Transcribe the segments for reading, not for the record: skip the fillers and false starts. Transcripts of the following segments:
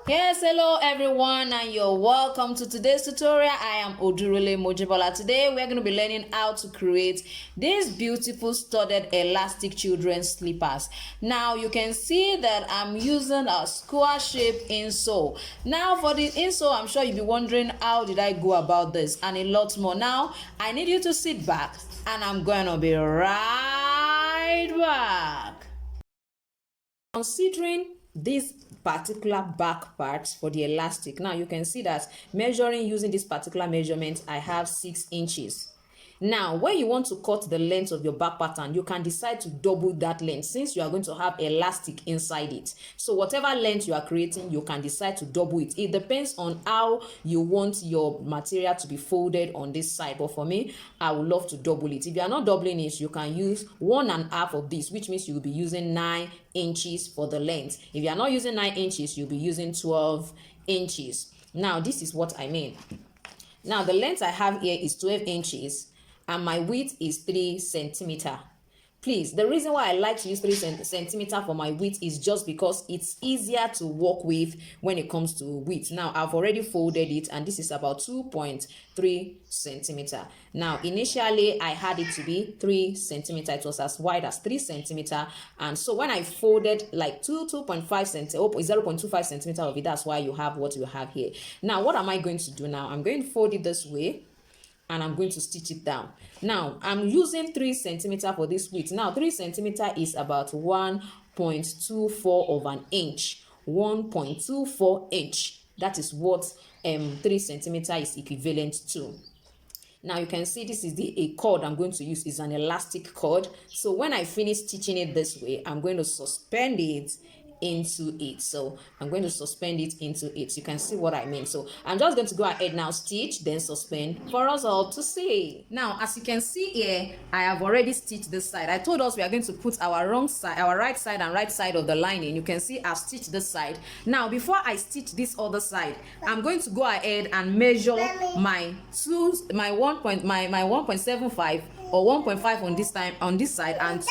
Yes, hello everyone, and you're welcome to today's tutorial. I am Odurole Mojibola. Today we're going to be learning how to create these beautiful studded elastic children's slippers. Now you can see that I'm using a square shape insole. Now for the insole, I'm sure you'll be wondering how did I go about this and a lot more. Now I need you to sit back and I'm going to be right back. Considering this particular back part for the elastic, now you can see that measuring using this particular measurement, I have 6 inches. Now when you want to cut the length of your back pattern, you can decide to double that length since you are going to have elastic inside it. So whatever length you are creating, you can decide to double it. It depends on how you want your material to be folded on this side, but for me, I would love to double it. If you are not doubling it, you can use 1.5 of this, which means you will be using 9 inches for the length. If you are not using 9 inches, you'll be using 12 inches. Now this is what I mean. Now the length I have here is 12 inches and my width is 3 centimeter. Please, the reason why I like to use 3 centimeter for my width is just because it's easier to work with when it comes to width. Now I've already folded it and this is about 2.3 centimeter. Now initially I had it to be 3 centimeter. It was as wide as 3 centimeter, and so when I folded like 2.5 centimeter, 0.25 centimeter of it, that's why you have what you have here. Now what am I going to do now? I'm going to fold it this way and I'm going to stitch it down. Now I'm using 3 centimeter for this width. Now 3 centimeter is about 1.24 of an inch. 1.24 inch. That is what 3 centimeter is equivalent to. Now you can see this is a cord I'm going to use is an elastic cord. So when I finish stitching it this way, I'm going to suspend it into it. So I'm going to suspend it into it. You can see what I mean. So I'm just going to go ahead now, stitch, then suspend for us all to see. Now as you can see here, I have already stitched this side. I told us we are going to put our wrong side, our right side and right side of the lining. You can see I've stitched this side. Now before I stitch this other side, I'm going to go ahead and measure my 1.75 or 1.5 on this time on this side and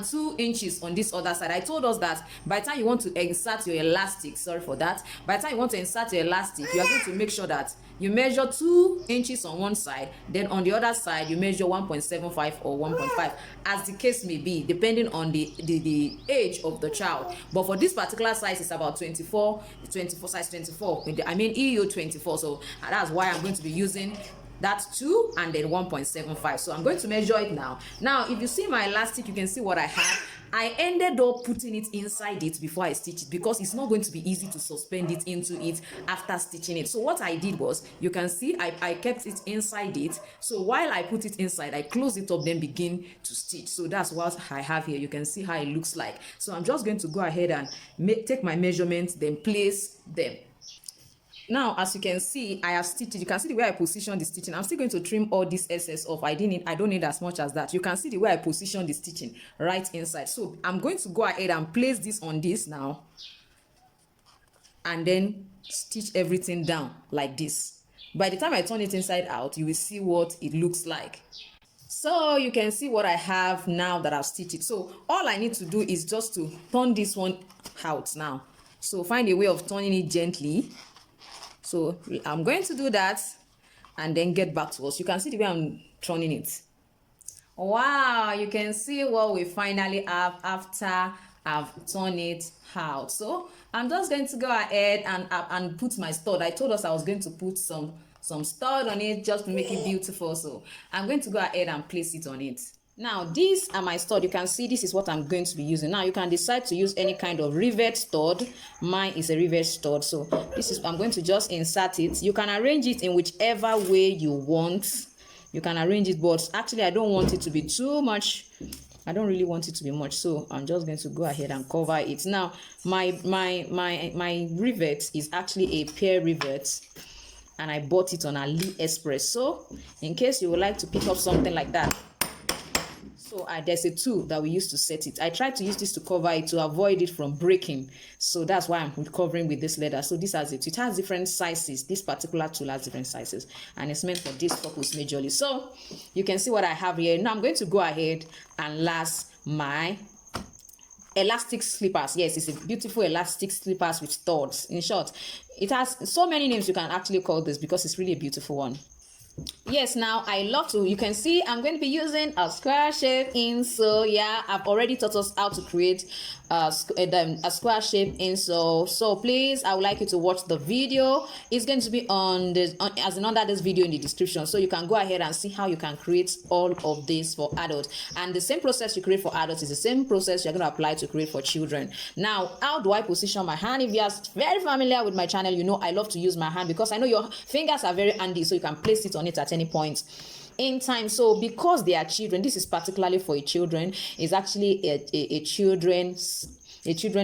2 inches on this other side. I told us that by the time you want to insert your elastic, sorry for that, by the time you want to insert your elastic, you are going to make sure that you measure 2 inches on one side, then on the other side you measure 1.75 or 1.5, as the case may be, depending on the age of the child. But for this particular size, it's about 24 size 24. I mean EU 24. So that's why I'm going to be using that's 2 and then 1.75. So I'm going to measure it now. Now if you see my elastic, you can see what I have. I ended up putting it inside it before I stitch it because it's not going to be easy to suspend it into it after stitching it. So what I did was, you can see I kept it inside it. So while I put it inside, I close it up, then begin to stitch. So that's what I have here. You can see how it looks like. So I'm just going to go ahead and take my measurements, then place them. Now as you can see, I have stitched it. You can see the way I position the stitching. I'm still going to trim all this excess off. I don't need as much as that. You can see the way I position the stitching right inside. So I'm going to go ahead and place this on this now and then stitch everything down like this. By the time I turn it inside out, you will see what it looks like. So you can see what I have now that I've stitched it. So all I need to do is just to turn this one out now. So find a way of turning it gently. So I'm going to do that and then get back to us. You can see the way I'm turning it. Wow, you can see what we finally have after I've turned it out. So I'm just going to go ahead and put my stud. I told us I was going to put some stud on it just to make it beautiful. So I'm going to go ahead and place it on it. Now these are my stud. You can see this is what I'm going to be using. Now you can decide to use any kind of rivet stud. Mine is a rivet stud. So this is, I'm going to just insert it. You can arrange it in whichever way you want. You can arrange it, but actually I don't want it to be too much. I don't really want it to be much, so I'm just going to go ahead and cover it. Now my rivet is actually a pear rivet, and I bought it on AliExpress. So in case you would like to pick up something like that, so there's a tool that we use to set it. I tried to use this to cover it to avoid it from breaking. So that's why I'm covering with this leather. So this has it. It has different sizes. This particular tool has different sizes. And it's meant for this purpose majorly. So you can see what I have here. Now I'm going to go ahead and last my elastic slippers. Yes, it's a beautiful elastic slippers with studs. In short, it has so many names you can actually call this because it's really a beautiful one. Yes, now I love to, you can see I'm going to be using a square shape insole. Yeah, I've already taught us how to create a square shape insole, so please, I would like you to watch the video. It's going to be on this as in under this video in the description, so you can go ahead and see how you can create all of this for adults. And the same process you create for adults is the same process you're going to apply to create for children. Now, how do I position my hand? If you are very familiar with my channel, you know I love to use my hand because I know your fingers are very handy, so you can place it on it at any point in time. So because they are children, this is particularly for children, is actually a children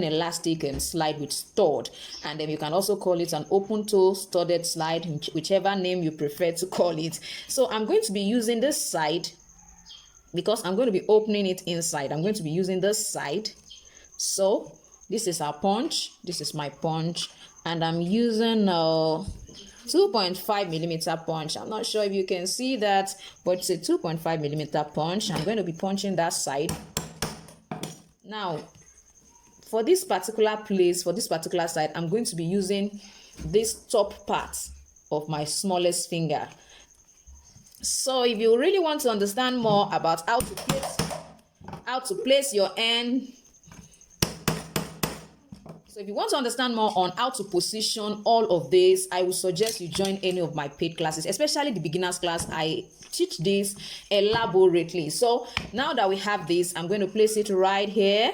elastic and slide with stud, and then you can also call it an open toe studded slide, whichever name you prefer to call it. So I'm going to be using this side because I'm going to be opening it inside. I'm going to be using this side. So this is our punch, this is my punch, and I'm using 2.5 millimeter punch. I'm not sure if you can see that, but it's a 2.5 millimeter punch. I'm going to be punching that side. Now, for this particular place, for this particular side, I'm going to be using this top part of my smallest finger. So if you really want to understand more about how to place your hand, so if you want to understand more on how to position all of this, I would suggest you join any of my paid classes, especially the beginners class. I teach this elaborately. So now that we have this, I'm going to place it right here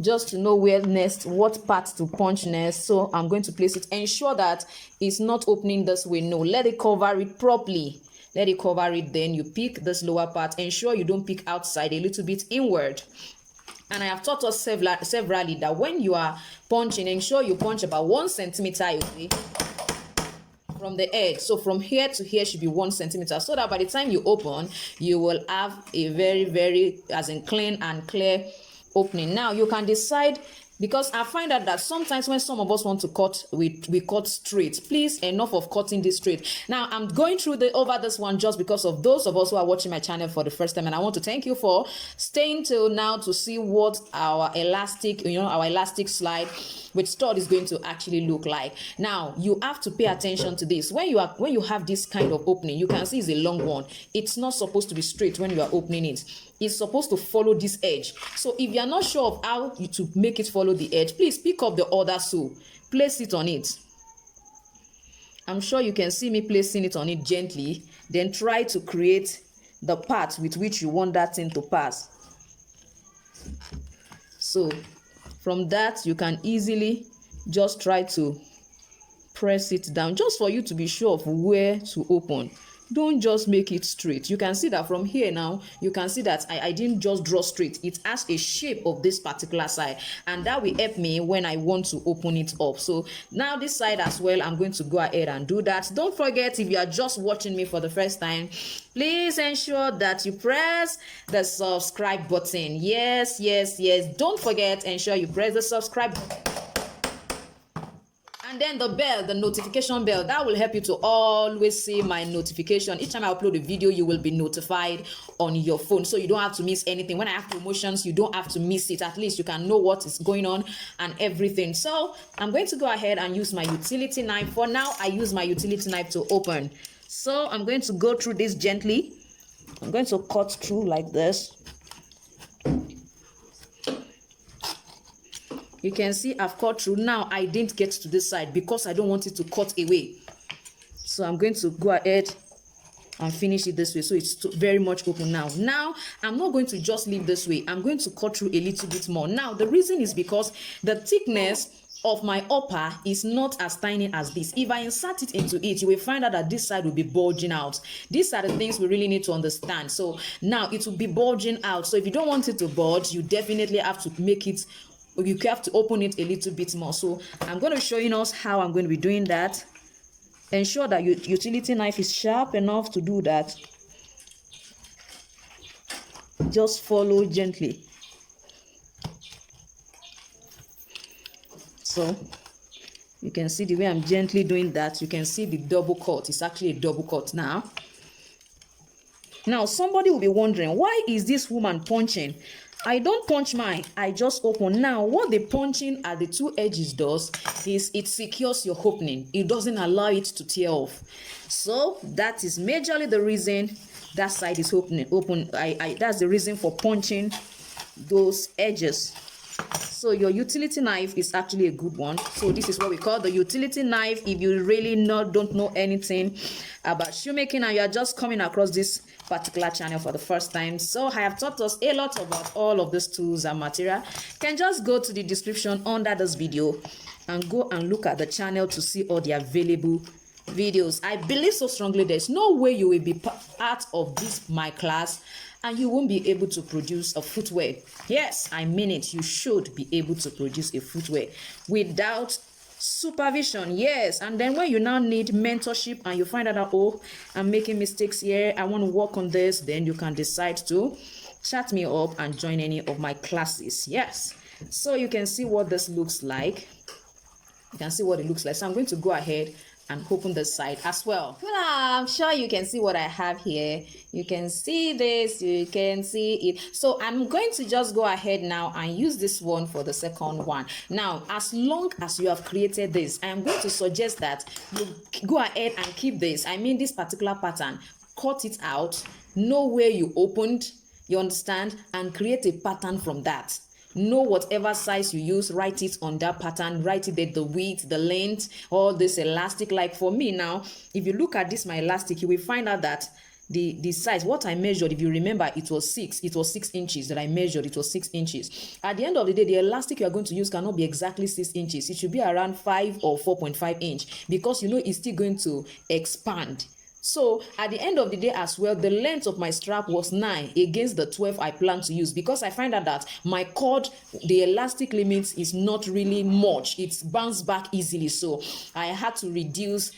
just to know where next, what part to punch next. So I'm going to place it. Ensure that it's not opening this way. No, let it cover it properly. Let it cover it. Then you pick this lower part. Ensure you don't pick outside, a little bit inward. And I have taught us severally that when you are punching, ensure you punch about 1 centimeter away from the edge. So from here to here should be 1 centimeter, so that by the time you open, you will have a very, very clean and clear opening. Now you can decide, because I find out that sometimes when some of us want to cut, we cut straight. Please, enough of cutting this straight. Now I'm going through over this one just because of those of us who are watching my channel for the first time, and I want to thank you for staying till now to see what our elastic, our elastic slide with stud is going to actually look like. Now you have to pay attention to this. When you have this kind of opening, you can see it's a long one. It's not supposed to be straight when you are opening it. It's supposed to follow this edge. So if you are not sure of how to make it follow the edge, please pick up the other sew, place it on it. I'm sure you can see me placing it on it gently. Then try to create the part with which you want that thing to pass. So from that, you can easily just try to press it down, just for you to be sure of where to open. Don't just make it straight. You can see that from here now, you can see that I didn't just draw straight. It has a shape of this particular side, and that will help me when I want to open it up. So now this side as well, I'm going to go ahead and do that. Don't forget, if you are just watching me for the first time, please ensure that you press the subscribe button. Yes. Don't forget, ensure you press the subscribe button. And then the bell, the notification bell, that will help you to always see my notification. Each time I upload a video, you will be notified on your phone, so you don't have to miss anything. When I have promotions, you don't have to miss it. At least you can know what is going on and everything. So I'm going to go ahead and use my utility knife. For now, I use my utility knife to open. So I'm going to go through this gently. I'm going to cut through like this. You can see I've cut through. Now I didn't get to this side because I don't want it to cut away. So I'm going to go ahead and finish it this way, so it's very much open now. Now I'm not going to just leave this way. I'm going to cut through a little bit more. Now the reason is because the thickness of my upper is not as tiny as this. If I insert it into it, you will find out that this side will be bulging out. These are the things we really need to understand. So now it will be bulging out. So if you don't want it to bulge, you definitely have to make it, you have to open it a little bit more. So I'm going to show you us how I'm going to be doing that. Ensure that your utility knife is sharp enough to do that. Just follow gently. So you can see the way I'm gently doing that. You can see the double cut. It's actually a double cut now. Now somebody will be wondering, why is this woman punching I don't punch mine, I just open. Now what the punching at the two edges does is it secures your opening. It doesn't allow it to tear off. So that is majorly the reason that side is open. That's the reason for punching those edges. So your utility knife is actually a good one. So this is what we call the utility knife. If you really don't know anything about shoemaking and you are just coming across this particular channel for the first time, so I have taught us a lot about all of these tools and material. You can just go to the description under this video and go and look at the channel to see all the available videos. I believe so strongly there's no way you will be part of this my class and you won't be able to produce a footwear. Yes, I mean it. You should be able to produce a footwear without supervision. Yes, and then when you now need mentorship and you find out that, oh, I'm making mistakes here, I want to work on this, then you can decide to chat me up and join any of my classes. Yes, so you can see what this looks like. You can see what it looks like. So I'm going to go ahead and open the side as well. I'm sure you can see what I have here. You can see this, you can see it. So I'm going to just go ahead now and use this one for the second one. Now, as long as you have created this, I am going to suggest that you go ahead and keep this. I mean this particular pattern, cut it out, know where you opened, you understand, and create a pattern from that. Know whatever size you use, write it on that pattern, write it at the width, the length, all this elastic. Like for me now, if you look at this, my elastic, you will find out that the size, what I measured, if you remember, it was 6 inches that I measured. It was 6 inches. At the end of the day, the elastic you are going to use cannot be exactly 6 inches. It should be around 5 or 4.5 inch because you know it's still going to expand. So at the end of the day as well, the length of my strap was 9 against the 12 I plan to use, because I find out that my cord, the elastic limit is not really much. It bounces back easily. So I had to reduce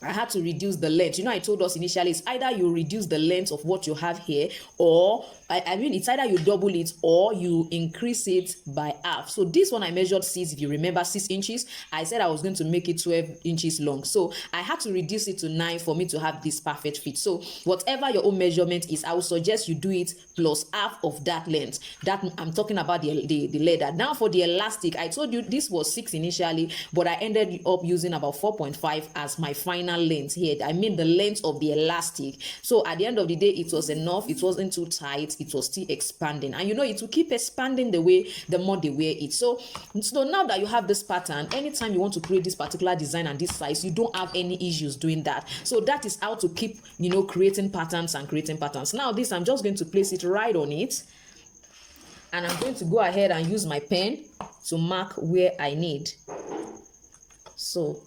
the length. You know, I told us initially it's either you reduce the length of what you have here, or I mean it's either you double it or you increase it by half. So this one I measured 6, if you remember, 6 inches. I said I was going to make it 12 inches long, so I had to reduce it to 9 for me to have this perfect fit. So whatever your own measurement is, I would suggest you do it plus half of that length. That I'm talking about the leather. Now for the elastic, I told you this was 6 initially, but I ended up using about 4.5 as my final length here. I mean the length of the elastic. So at the end of the day, it was enough. It wasn't too tight. It was still expanding, and you know it will keep expanding the more they wear it. So now that you have this pattern, anytime you want to create this particular design and this size, you don't have any issues doing that. So that is how to keep, you know, creating patterns and creating patterns. Now this, I'm just going to place it right on it, and I'm going to go ahead and use my pen to mark where I need. So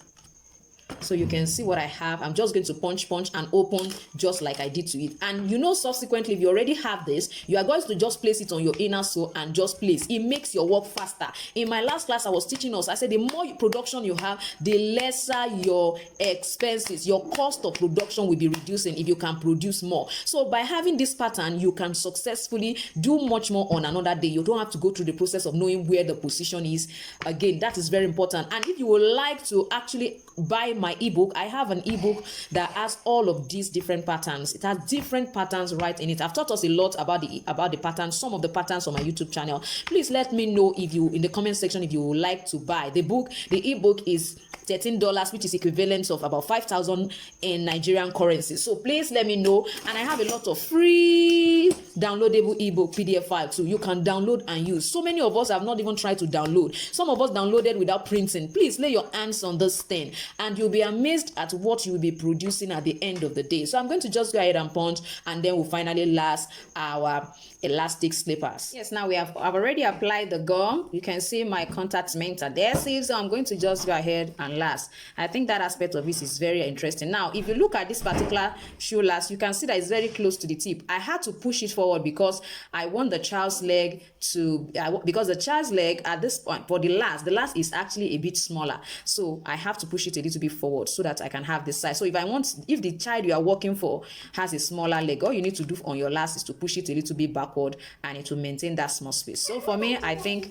you can see what I have. I'm just going to punch and open just like I did to it. And you know, subsequently, if you already have this, you are going to just place it on your inner sole and just place. It makes your work faster. In my last class, I was teaching us, I said the more production you have, the lesser your expenses, your cost of production will be reducing if you can produce more. So by having this pattern, you can successfully do much more on another day. You don't have to go through the process of knowing where the position is. Again, that is very important. And if you would like to actually buy my ebook, I have an ebook that has all of these different patterns. It has different patterns right in it. I've taught us a lot about the patterns, some of the patterns on my YouTube channel. Please let me know if you in the comment section if you would like to buy the book. The ebook is $13, which is equivalent of about 5,000 in Nigerian currency. So please let me know. And I have a lot of free downloadable ebook PDF file too. You can download and use. So many of us have not even tried to download. Some of us downloaded without printing. Please lay your hands on this thing and you'll be amazed at what you will be producing at the end of the day. So I'm going to just go ahead and punch, and then we'll finally last our elastic slippers. Yes, now I've already applied the gum. You can see my contact remains adhesive, so I'm going to just go ahead and last. I think that aspect of this is very interesting. Now if you look at this particular shoe last, you can see that it's very close to the tip. I had to push it forward because I want the child's leg to, because the child's leg at this point for the last is actually a bit smaller, so I have to push it a little bit forward so that I can have this size. So if the child you are working for has a smaller leg, all you need to do on your last is to push it a little bit backward, and it will maintain that small space. So for me, I think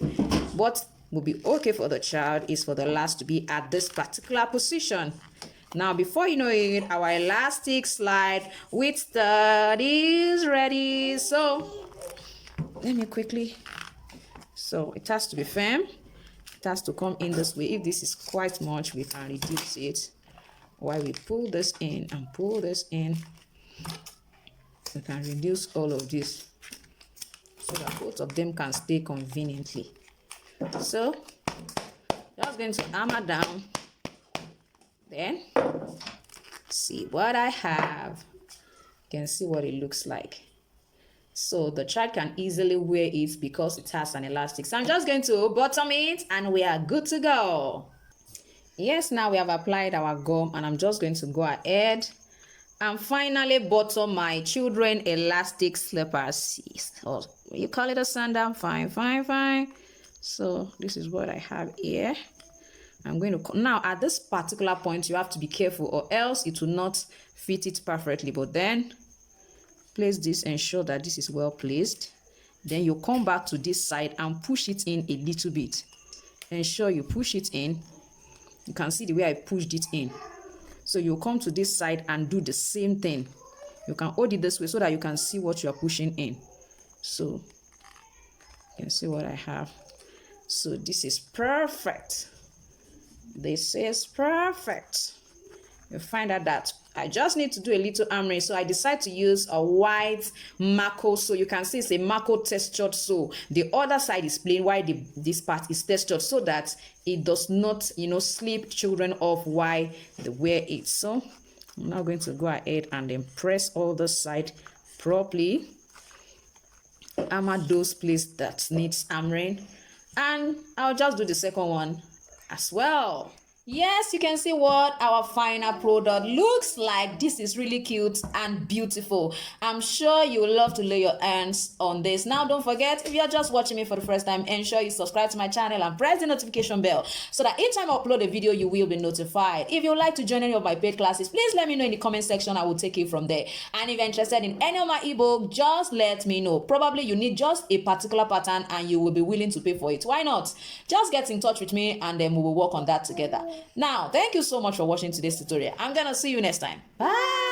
what will be okay for the child is for the last to be at this particular position. Now before you know it, our elastic slide with stud is ready. So let me quickly. So it has to be firm. It has to come in this way. If this is quite much, we can reduce it. While we pull this in and pull this in, we can reduce all of this so that both of them can stay conveniently. So just going to hammer down, then see what I have. You can see what it looks like. So the child can easily wear it because it has an elastic. So I'm just going to bottom it and we are good to go. Yes, now we have applied our gum and I'm just going to go ahead and finally bottom my children elastic slippers. Or you call it a sandal, fine. So this is what I have here. I'm going to, now at this particular point you have to be careful or else it will not fit it perfectly. But then place this, ensure that this is well placed. Then you come back to this side and push it in a little bit. Ensure you push it in. You can see the way I pushed it in. So you come to this side and do the same thing. You can hold it this way so that you can see what you are pushing in. So you can see what I have. So this is perfect. This is perfect. You find out that I just need to do a little hammering, so I decide to use a white Mako. So you can see it's a Mako textured. So the other side is plain, while this part is textured, so that it does not, slip children off while they wear it. So I'm now going to go ahead and then press all the side properly. Hammer those places that needs hammering, and I'll just do the second one as well. Yes, you can see what our final product looks like. This is really cute and beautiful. I'm sure you will love to lay your hands on this. Now, don't forget, if you're just watching me for the first time, ensure you subscribe to my channel and press the notification bell so that each time I upload a video, you will be notified. If you would like to join any of my paid classes, please let me know in the comment section. I will take it from there. And if you're interested in any of my ebook, just let me know. Probably you need just a particular pattern and you will be willing to pay for it. Why not? Just get in touch with me and then we will work on that together. Now, thank you so much for watching today's tutorial. I'm gonna see you next time. Bye.